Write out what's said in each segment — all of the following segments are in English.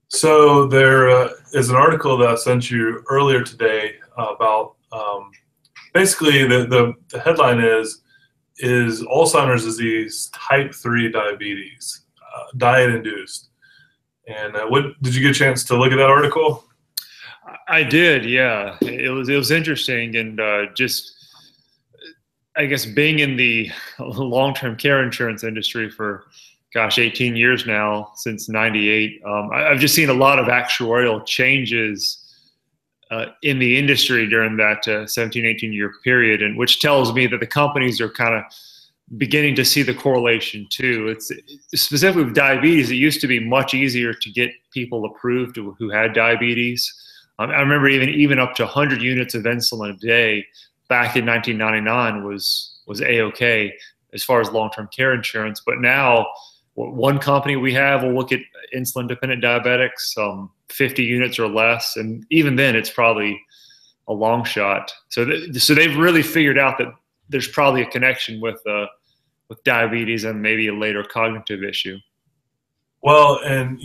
So there is an article that I sent you earlier today about basically the headline is Alzheimer's disease type 3 diabetes, diet induced. And what did you get a chance to look at that article? I did, yeah. It was interesting, and just I guess being in the long-term care insurance industry for, gosh, 18 years now, since '98. I've just seen a lot of actuarial changes in the industry during that 17, 18-year period, and which tells me that the companies are kind of beginning to see the correlation too. It's specifically with diabetes. It used to be much easier to get people approved who had diabetes. I remember even up to 100 units of insulin a day back in 1999 was a-okay as far as long-term care insurance. But now, one company we have will look at insulin-dependent diabetics, 50 units or less, and even then, it's probably a long shot. So they've really figured out that there's probably a connection with diabetes and maybe a later cognitive issue. Well, and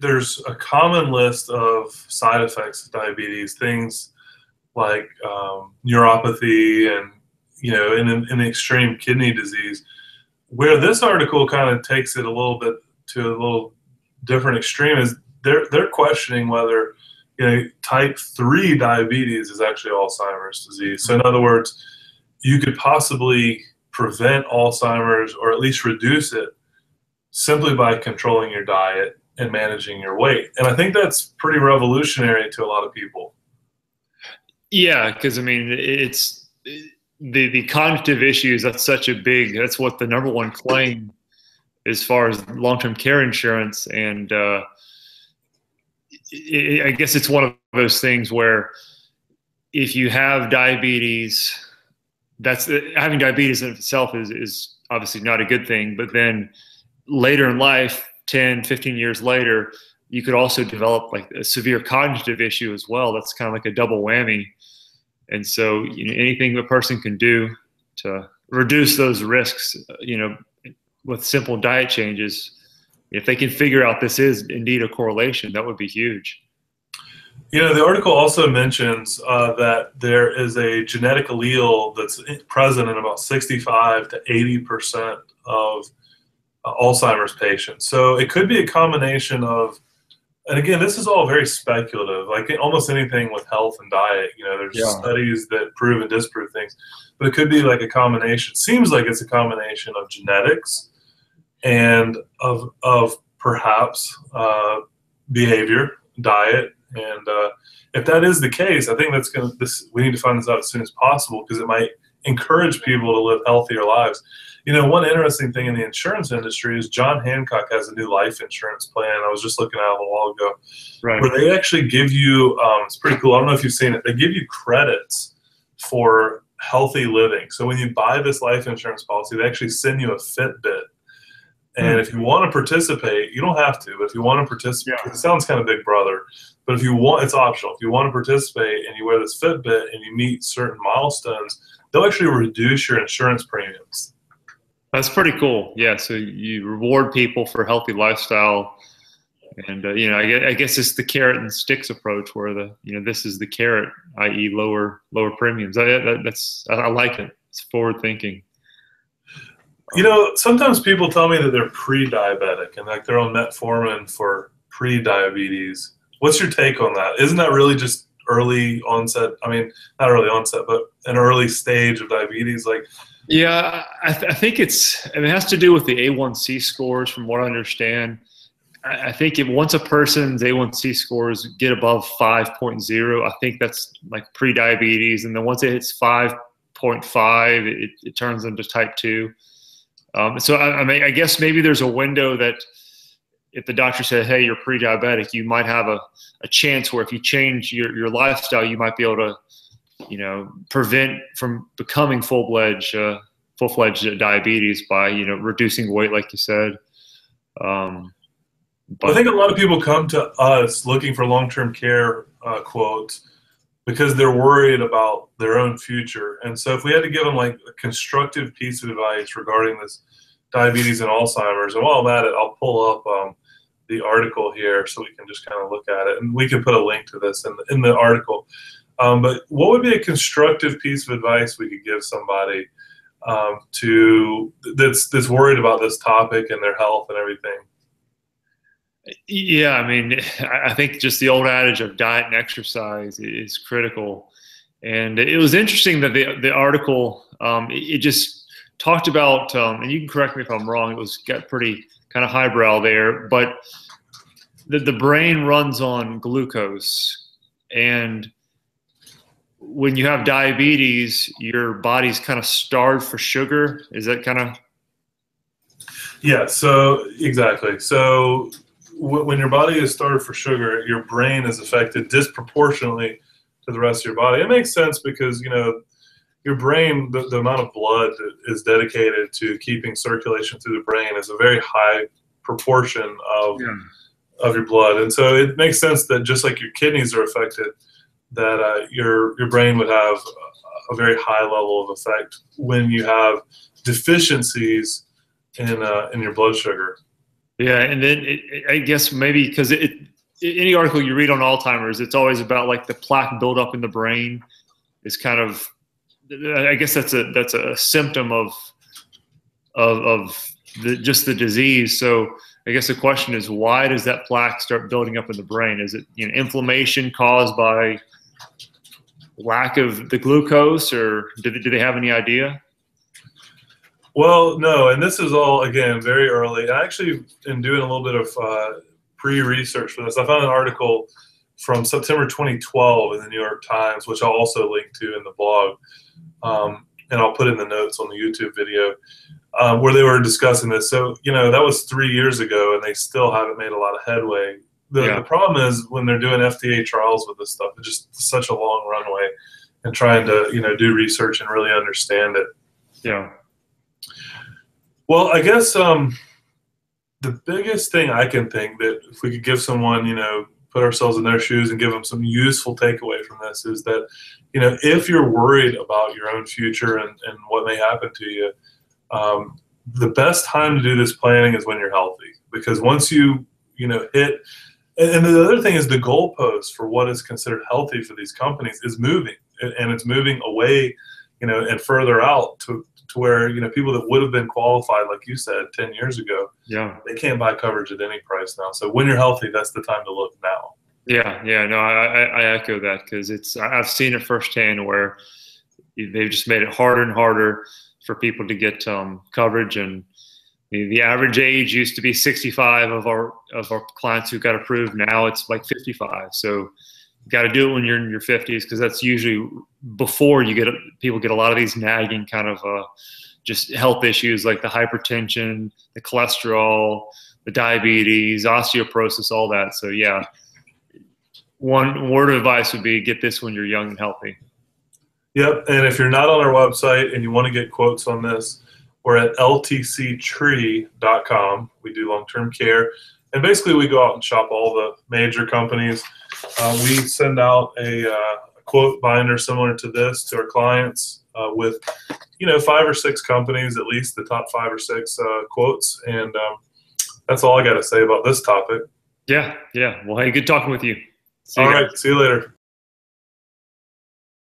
there's a common list of side effects of diabetes, things like neuropathy and in the extreme kidney disease. Where this article kind of takes it a little bit to a little different extreme is they're questioning whether type 3 diabetes is actually Alzheimer's disease. So in other words, you could possibly prevent Alzheimer's or at least reduce it simply by controlling your diet and managing your weight. And I think that's pretty revolutionary to a lot of people. Yeah, because I mean, it's the cognitive issues. That's what the number one claim as far as long-term care insurance. And I guess it's one of those things where if you have diabetes, having diabetes in itself is obviously not a good thing. But then later in life, 10, 15 years later, you could also develop like a severe cognitive issue as well. That's kind of like a double whammy. And so, anything a person can do to reduce those risks, with simple diet changes, if they can figure out this is indeed a correlation, that would be huge. The article also mentions that there is a genetic allele that's present in about 65 to 80% of Alzheimer's patients. So it could be a combination of, and again, this is all very speculative, like almost anything with health and diet. There's studies that prove and disprove things, but it could be like a combination. It seems like it's a combination of genetics and of perhaps behavior, diet. And if that is the case, I think we need to find this out as soon as possible, because it might encourage people to live healthier lives. One interesting thing in the insurance industry is John Hancock has a new life insurance plan. I was just looking at it a while ago, right, where they actually give you, it's pretty cool. I don't know if you've seen it. They give you credits for healthy living. So when you buy this life insurance policy, they actually send you a Fitbit. And if you want to participate, you don't have to, but if you want to participate, it sounds kind of Big Brother, but if you want, it's optional. If you want to participate and you wear this Fitbit and you meet certain milestones, they'll actually reduce your insurance premiums. That's pretty cool. Yeah, so you reward people for a healthy lifestyle, and I guess it's the carrot and sticks approach, where this is the carrot, i.e., lower premiums. I like it. It's forward thinking. Sometimes people tell me that they're pre-diabetic and like they're on metformin for pre-diabetes. What's your take on that? Isn't that really just early onset? I mean, not early onset, but an early stage of diabetes, like. Yeah, I think it has to do with the A1C scores, from what I understand. I think once a person's A1C scores get above 5.0, I think that's like pre-diabetes. And then once it hits 5.5, it turns into type 2. So I guess maybe there's a window that if the doctor said, hey, you're pre-diabetic, you might have a chance where if you change your lifestyle, you might be able to prevent from becoming full-fledged diabetes by, reducing weight, like you said. But I think a lot of people come to us looking for long-term care quotes because they're worried about their own future. And so if we had to give them like a constructive piece of advice regarding this diabetes and Alzheimer's, and while I'm at it, I'll pull up the article here so we can just kind of look at it, and we can put a link to this in the article. But what would be a constructive piece of advice we could give somebody that's worried about this topic and their health and everything? Yeah, I mean, I think just the old adage of diet and exercise is critical. And it was interesting that the article, it just talked about, and you can correct me if I'm wrong, it got pretty kind of highbrow there, but the brain runs on glucose. And when you have diabetes, your body's kind of starved for sugar. Is that kind of? Yeah, so exactly. So when your body is starved for sugar, your brain is affected disproportionately to the rest of your body. It makes sense because, you know, your brain, the amount of blood that is dedicated to keeping circulation through the brain is a very high proportion of your blood. And so it makes sense that just like your kidneys are affected, that your brain would have a very high level of effect when you have deficiencies in your blood sugar. Yeah, and then I guess maybe because any article you read on Alzheimer's, it's always about like the plaque buildup in the brain is kind of, I guess that's a symptom of just the disease. So I guess the question is, why does that plaque start building up in the brain? Is it, you know, inflammation caused by lack of the glucose, or do they have any idea? Well, no, and this is all, again, very early. I actually, in doing a little bit of pre-research for this, I found an article from September 2012 in the New York Times, which I'll also link to in the blog, and I'll put in the notes on the YouTube video, where they were discussing this. So, you know, that was 3 years ago, and they still haven't made a lot of headway. The problem is when they're doing FDA trials with this stuff, it's just such a long runway, and trying to, you know, do research and really understand it. Yeah. Well, I guess the biggest thing I can think that if we could give someone, you know, put ourselves in their shoes and give them some useful takeaway from this is that, you know, if you're worried about your own future and what may happen to you, the best time to do this planning is when you're healthy. Because once you know, hit, and the other thing is the goalpost for what is considered healthy for these companies is moving, and it's moving away, you know, and further out to where, you know, people that would have been qualified, like you said, 10 years ago, they can't buy coverage at any price now. So when you're healthy, that's the time to look now. Yeah, no, I echo that, because I've seen it firsthand where they've just made it harder and harder for people to get coverage. And the average age used to be 65 of our clients who got approved. Now it's like 55. So you got to do it when you're in your 50s, because that's usually before people get a lot of these nagging kind of just health issues like the hypertension, the cholesterol, the diabetes, osteoporosis, all that. So yeah, one word of advice would be get this when you're young and healthy. Yep, and if you're not on our website and you want to get quotes on this, we're at ltctree.com. We do long-term care, and basically we go out and shop all the major companies. We send out a quote binder similar to this to our clients with, you know, 5 or 6 companies, at least the top 5 or 6 quotes, and that's all I got to say about this topic. Yeah. Well, hey, good talking with you. All right, see you later.